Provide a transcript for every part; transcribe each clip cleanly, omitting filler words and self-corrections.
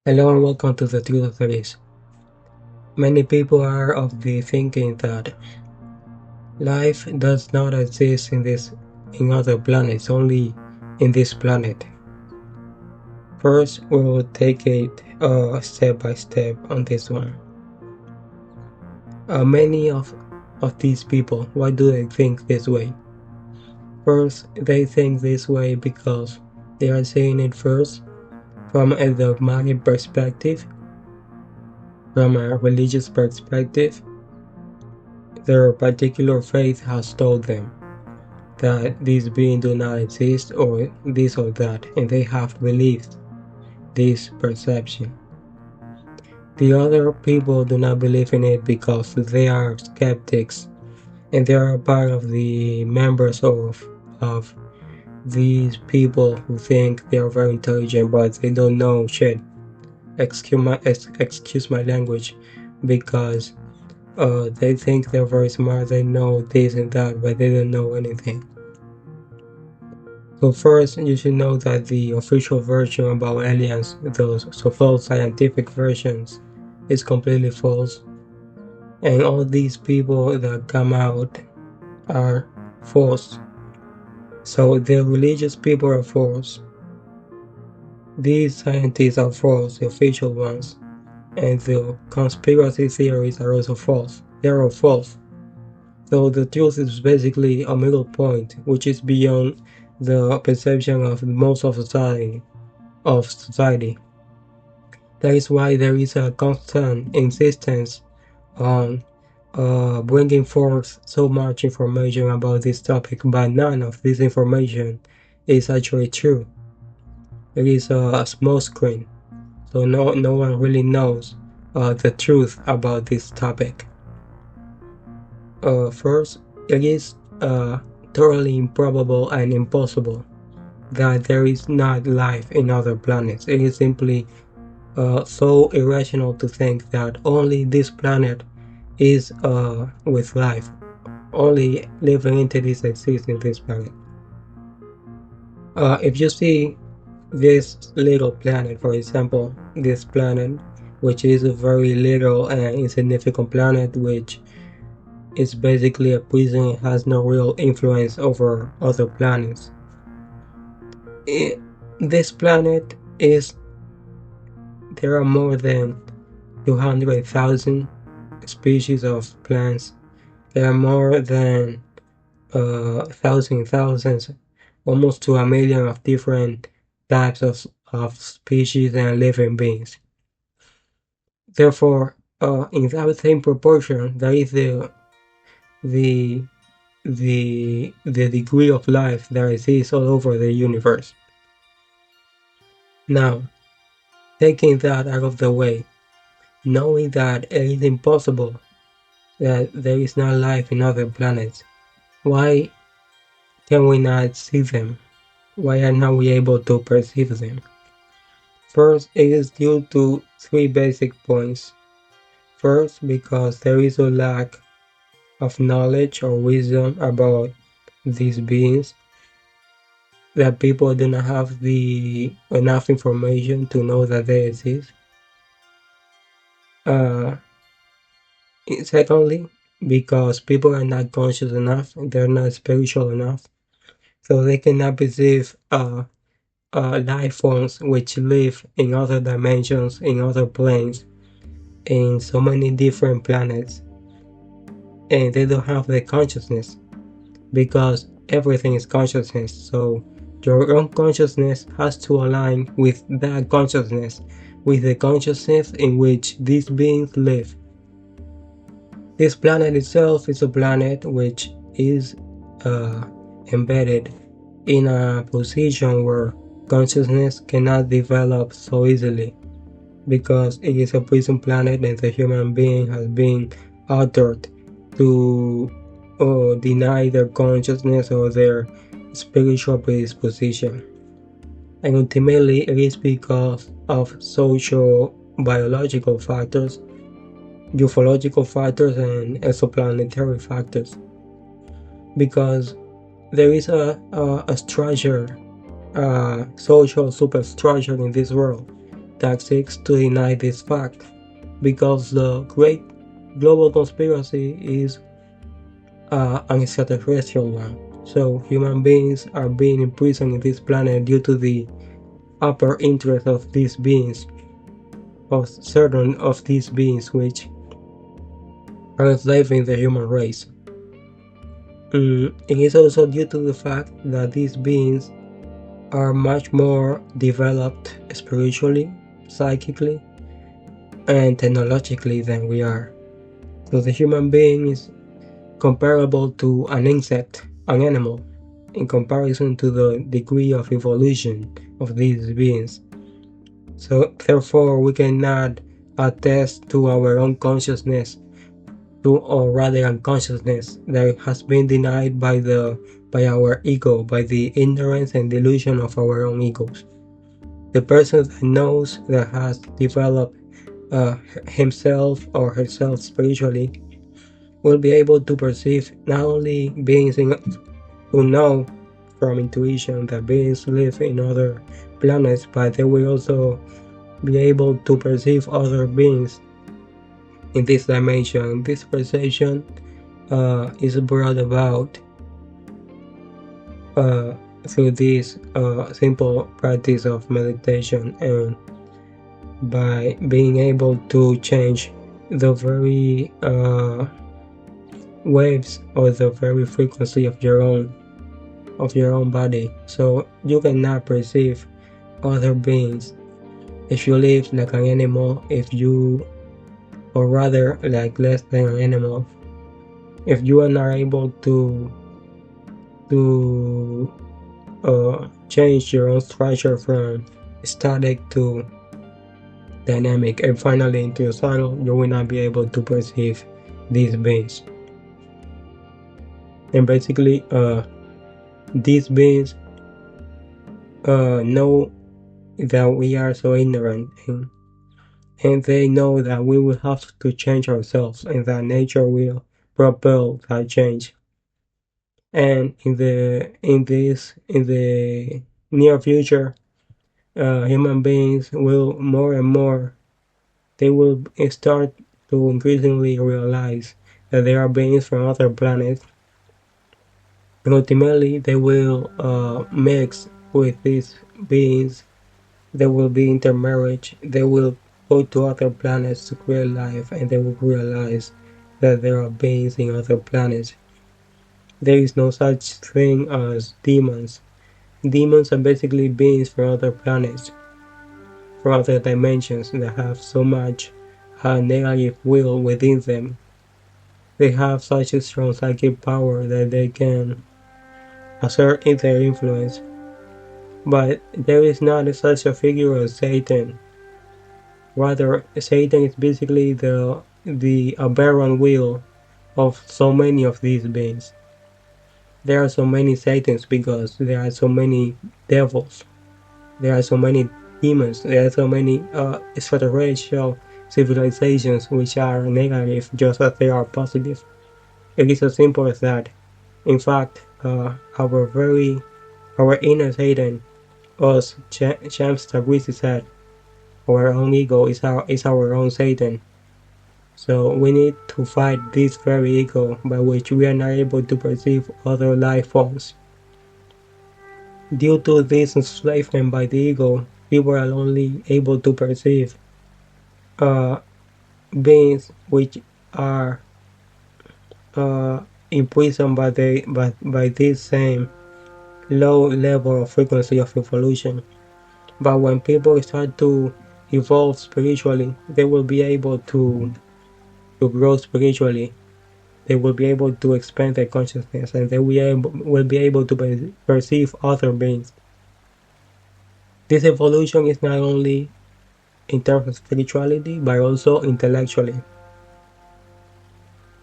Hello and welcome to the Truth of Space. Many people are of the thinking that life does not exist in other planets, only in this planet. First, we will take it step by step on this one. Many of these people, why do they think this way? First, they think this way because they are seeing it first from a dogmatic perspective, from a religious perspective. Their particular faith has told them that these beings do not exist or this or that, and they have believed this perception. The other people do not believe in it because they are skeptics, and they are part of the members of these people who think they are very intelligent, but they don't know shit. Excuse my language, because they think they're very smart, they know this and that, but they don't know anything. So first, you should know that the official version about aliens, those so-called scientific versions, is completely false. And all these people that come out are false. So the religious people are false. These scientists are false, the official ones. And the conspiracy theories are also false. They are all false. So the truth is basically a middle point, which is beyond the perception of most of society. That is why there is a constant insistence on bringing forth so much information about this topic, but none of this information is actually true. It is a small screen, so no one really knows the truth about this topic. First, it is totally improbable and impossible that there is not life in other planets. It is simply so irrational to think that only this planet is with life. Only living entities exist in this planet. If you see this little planet, for example, this planet, which is a very little and insignificant planet, which is basically a prison, it has no real influence over other planets. This planet there are more than 200,000 species of plants. There are more than thousands, almost to 1 million of different types of species and living beings. Therefore, in that same proportion, there is the degree of life that exists all over the universe. Now, taking that out of the way, knowing that it is impossible that there is not life in other planets, why can we not see them? Why are not we able to perceive them? First, it is due to 3 basic points. First, because there is a lack of knowledge or wisdom about these beings, that people do not have enough information to know that they exist. Secondly, because people are not conscious enough, they're not spiritual enough, so they cannot perceive life forms which live in other dimensions, in other planes, in so many different planets, and they don't have the consciousness, because everything is consciousness. So your own consciousness has to align with that consciousness, with the consciousness in which these beings live. This planet itself is a planet which is embedded in a position where consciousness cannot develop so easily, because it is a prison planet and the human being has been altered to deny their consciousness or their spiritual predisposition. And ultimately, it is because of social biological factors, ufological factors, and exoplanetary factors. Because there is a structure, social superstructure in this world, that seeks to deny this fact, because the great global conspiracy is an extraterrestrial one. So human beings are being imprisoned in this planet due to the upper interest of these beings, of certain of these beings which are enslaving the human race. It is also due to the fact that these beings are much more developed spiritually, psychically, and technologically than we are. So the human being is comparable to an insect, an animal, in comparison to the degree of evolution of these beings. So therefore we cannot attest to our own consciousness, or rather unconsciousness, that has been denied by our ego, by the ignorance and delusion of our own egos. The person that knows, that has developed himself or herself spiritually, will be able to perceive not only beings who know from intuition that beings live in other planets, but they will also be able to perceive other beings in this dimension. This perception is brought about through this simple practice of meditation, and by being able to change the very waves or the very frequency of your own body, so you cannot perceive other beings if you live like an animal, or rather like less than an animal, if you are not able to change your own structure from static to dynamic and finally into subtle, you will not be able to perceive these beings. And basically these beings know that we are so ignorant, and they know that we will have to change ourselves, and that nature will propel that change. And in the near future, human beings will more and more, they will start to increasingly realize that there are beings from other planets, and ultimately they will mix with these beings. There will be intermarriage, they will go to other planets to create life, and they will realize that there are beings in other planets. There is no such thing as demons. Demons are basically beings from other planets, from other dimensions, that have so much negative will within them. They have such a strong psychic power that they can assert their influence. But there is not such a figure as Satan. Rather, Satan is basically the aberrant will of so many of these beings. There are so many Satans because there are so many devils. There are so many demons. There are so many extraterrestrial civilizations which are negative just as they are positive. It is as simple as that. In fact, our inner Satan, us James Tabrizi said, our own ego is our own Satan. So we need to fight this very ego by which we are not able to perceive other life forms. Due to this enslavement by the ego, people are only able to perceive beings which are imprisoned by this same low level of frequency of evolution. But when people start to evolve spiritually, they will be able to grow spiritually. They will be able to expand their consciousness, and they will be able to perceive other beings. This evolution is not only in terms of spirituality, but also intellectually.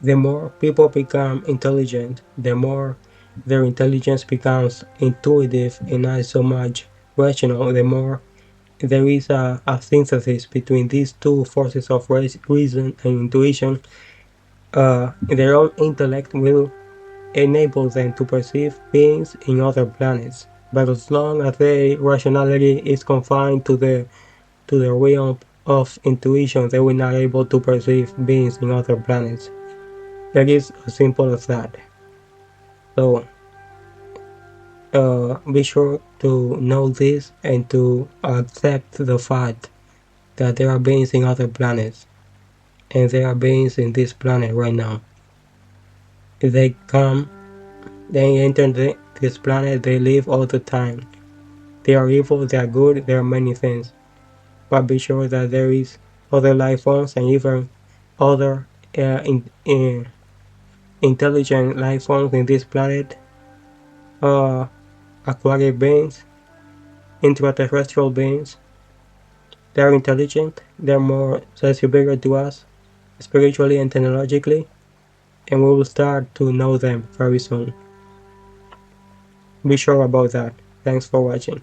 The more people become intelligent, the more their intelligence becomes intuitive and not so much rational, the more there is a synthesis between these two forces of reason and intuition. Their own intellect will enable them to perceive beings in other planets, but as long as their rationality is confined to the to the realm of intuition, they were not able to perceive beings in other planets. That is as simple as that. So be sure to know this and to accept the fact that there are beings in other planets, and there are beings in this planet right now. If they come, they enter this planet, they live all the time. They are evil, they are good, there are many things. But be sure that there is other life forms and even other intelligent life forms in this planet, aquatic beings, intraterrestrial beings. They're intelligent, they're more superior to us, spiritually and technologically, and we will start to know them very soon. Be sure about that. Thanks for watching.